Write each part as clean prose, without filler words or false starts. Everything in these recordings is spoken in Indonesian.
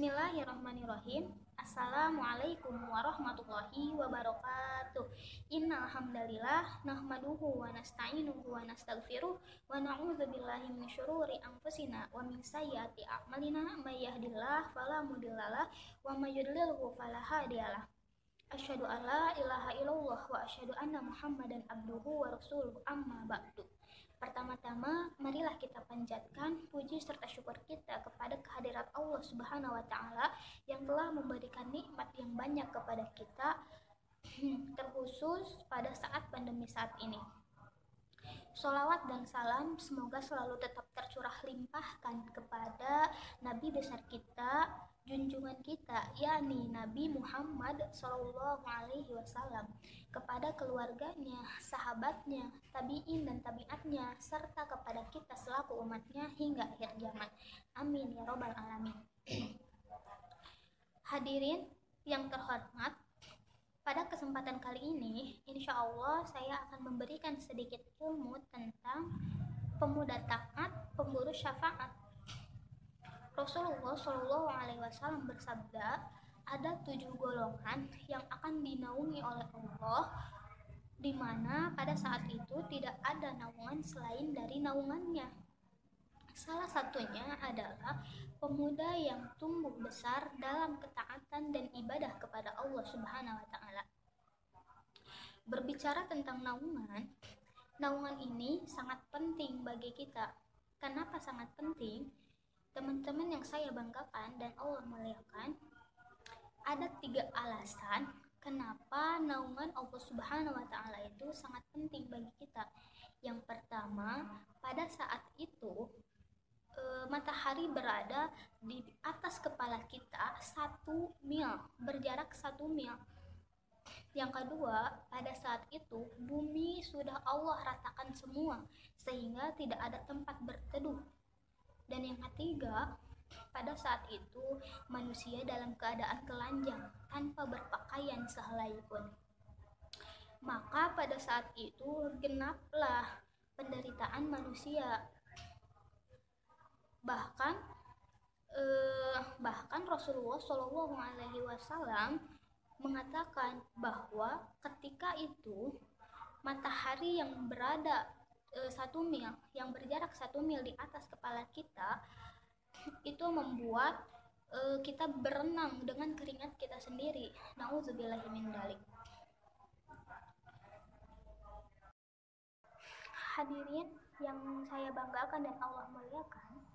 Bismillahirrahmanirrahim. Assalamualaikum warahmatullahi wabarakatuh. Innal hamdalillah nahmaduhu wa nasta'inuhu wa nastaghfiruh wa na'udzu billahi min syururi anfusina wa min sayyiati a'malina may yahdihillahu fala mudhillalah wa may yudlilhu fala hadiyalah. Asyhadu an la ilaha illallah wa asyhadu anna Muhammadan abduhu wa rasuluhu amma ba'du. Pertama-tama, marilah kita panjatkan puji serta syukur kita kepada kehadirat Allah Subhanahu wa Ta'ala yang telah memberikan nikmat yang banyak kepada kita, terkhusus pada saat pandemi saat ini. Sholawat dan salam semoga selalu tetap tercurah limpahkan kepada Nabi besar kita, junjungan kita, yakni Nabi Muhammad SAW, kepada keluarganya, sahabatnya, tabi'in dan tabi'atnya, serta kepada kita selaku umatnya hingga akhir zaman. Amin ya robbal alamin. Hadirin yang terhormat, pada kesempatan kali ini, insya Allah saya akan memberikan sedikit ilmu tentang pemuda taat, pemburu syafaat. Rasulullah SAW bersabda, ada 7 golongan yang akan dinaungi oleh Allah, di mana pada saat itu tidak ada naungan selain dari naungannya. Salah satunya adalah pemuda yang tumbuh besar dalam ketaatan dan ibadah kepada Allah Subhanahu wa Ta'ala. Berbicara tentang naungan ini sangat penting bagi kita. Kenapa sangat penting? Teman-teman yang saya banggakan dan Allah muliakan, ada 3 alasan kenapa naungan Allah Subhanahu wa Ta'ala itu sangat penting bagi kita. Yang pertama, pada saat itu matahari berada di atas kepala kita 1 mil, berjarak 1 mil. Yang kedua, pada saat itu bumi sudah Allah ratakan semua sehingga tidak ada tempat berteduh. Dan yang ketiga, pada saat itu manusia dalam keadaan telanjang tanpa berpakaian sehelai pun. Maka pada saat itu genaplah penderitaan manusia. Bahkan Rasulullah SAW mengatakan bahwa ketika itu matahari yang berada 1 mil, yang berjarak 1 mil di atas kepala kita, itu membuat kita berenang dengan keringat kita sendiri. Nauzubillahi min dzalik. Hadirin yang saya banggakan dan Allah muliakan,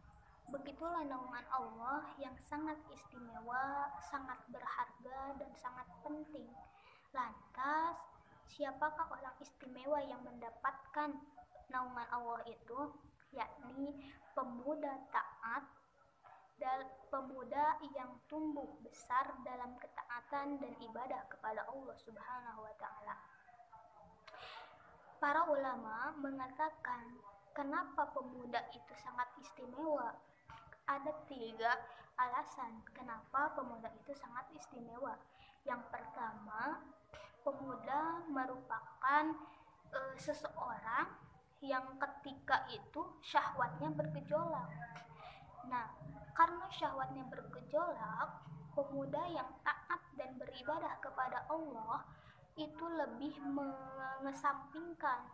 begitulah naungan Allah yang sangat istimewa, sangat berharga dan sangat penting. Lantas, siapakah orang istimewa yang mendapatkan naungan Allah itu? Yakni pemuda taat dan pemuda yang tumbuh besar dalam ketaatan dan ibadah kepada Allah Subhanahu wa Ta'ala. Para ulama mengatakan, kenapa pemuda itu sangat istimewa? Ada 3 alasan kenapa pemuda itu sangat istimewa. Yang pertama, pemuda merupakan seseorang yang ketika itu syahwatnya bergejolak. Nah, karena syahwatnya bergejolak, pemuda yang taat dan beribadah kepada Allah itu lebih mengesampingkan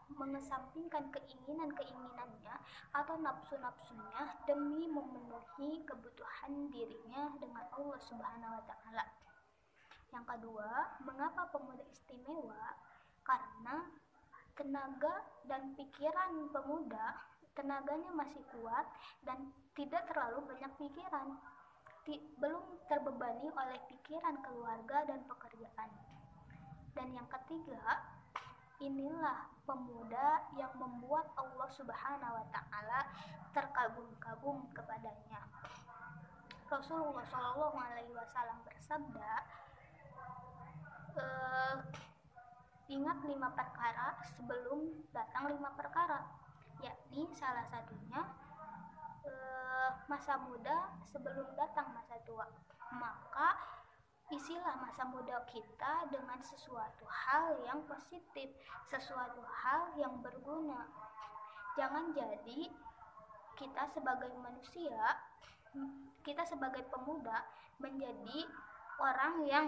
keinginan-keinginannya atau nafsu-nafsunya demi memenuhi kebutuhan dirinya dengan Allah Subhanahu wa Ta'ala. Yang kedua, mengapa pemuda istimewa? Karena tenaga dan pikiran pemuda, tenaganya masih kuat dan tidak terlalu banyak pikiran, belum terbebani oleh pikiran keluarga dan pekerjaan. Dan yang ketiga, inilah pemuda yang membuat Allah Subhanahu wa Ta'ala terkagum-kagum kepadanya. Rasulullah SAW bersabda, ingat 5 perkara sebelum datang 5 perkara, yakni salah satunya masa muda sebelum datang masa tua. Maka isilah masa muda kita dengan sesuatu hal yang positif, sesuatu hal yang berguna. Jangan jadi kita sebagai manusia kita sebagai pemuda menjadi orang yang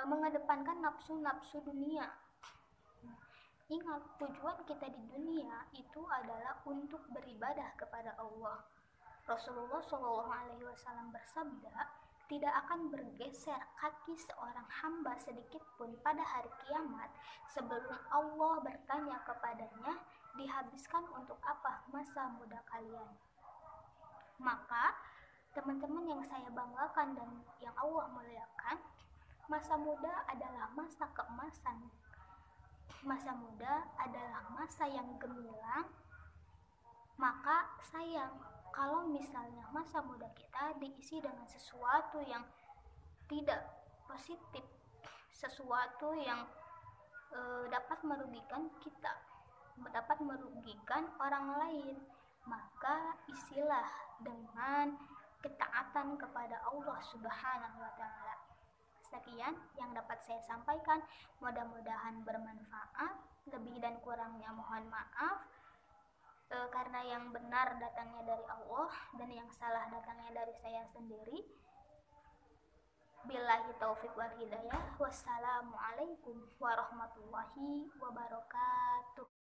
mengedepankan nafsu-nafsu dunia. Ingat, tujuan kita di dunia itu adalah untuk beribadah kepada Allah. Rasulullah SAW bersabda, tidak akan bergeser kaki seorang hamba sedikit pun pada hari kiamat sebelum Allah bertanya kepadanya, dihabiskan untuk apa masa muda kalian? Maka teman-teman yang saya banggakan dan yang Allah muliakan, masa muda adalah masa keemasan. Masa muda adalah masa yang gemilang. Maka sayang kalau misalnya masa muda kita diisi dengan sesuatu yang tidak positif, sesuatu yang dapat merugikan kita, dapat merugikan orang lain. Maka isilah dengan ketaatan kepada Allah Subhanahu wa Ta'ala. Sekian yang dapat saya sampaikan, mudah-mudahan bermanfaat. Lebih dan kurangnya mohon maaf, karena yang benar datangnya dari Allah dan yang salah datangnya dari saya sendiri. Billahi taufiq wal hidayah. Wassalamualaikum warahmatullahi wabarakatuh.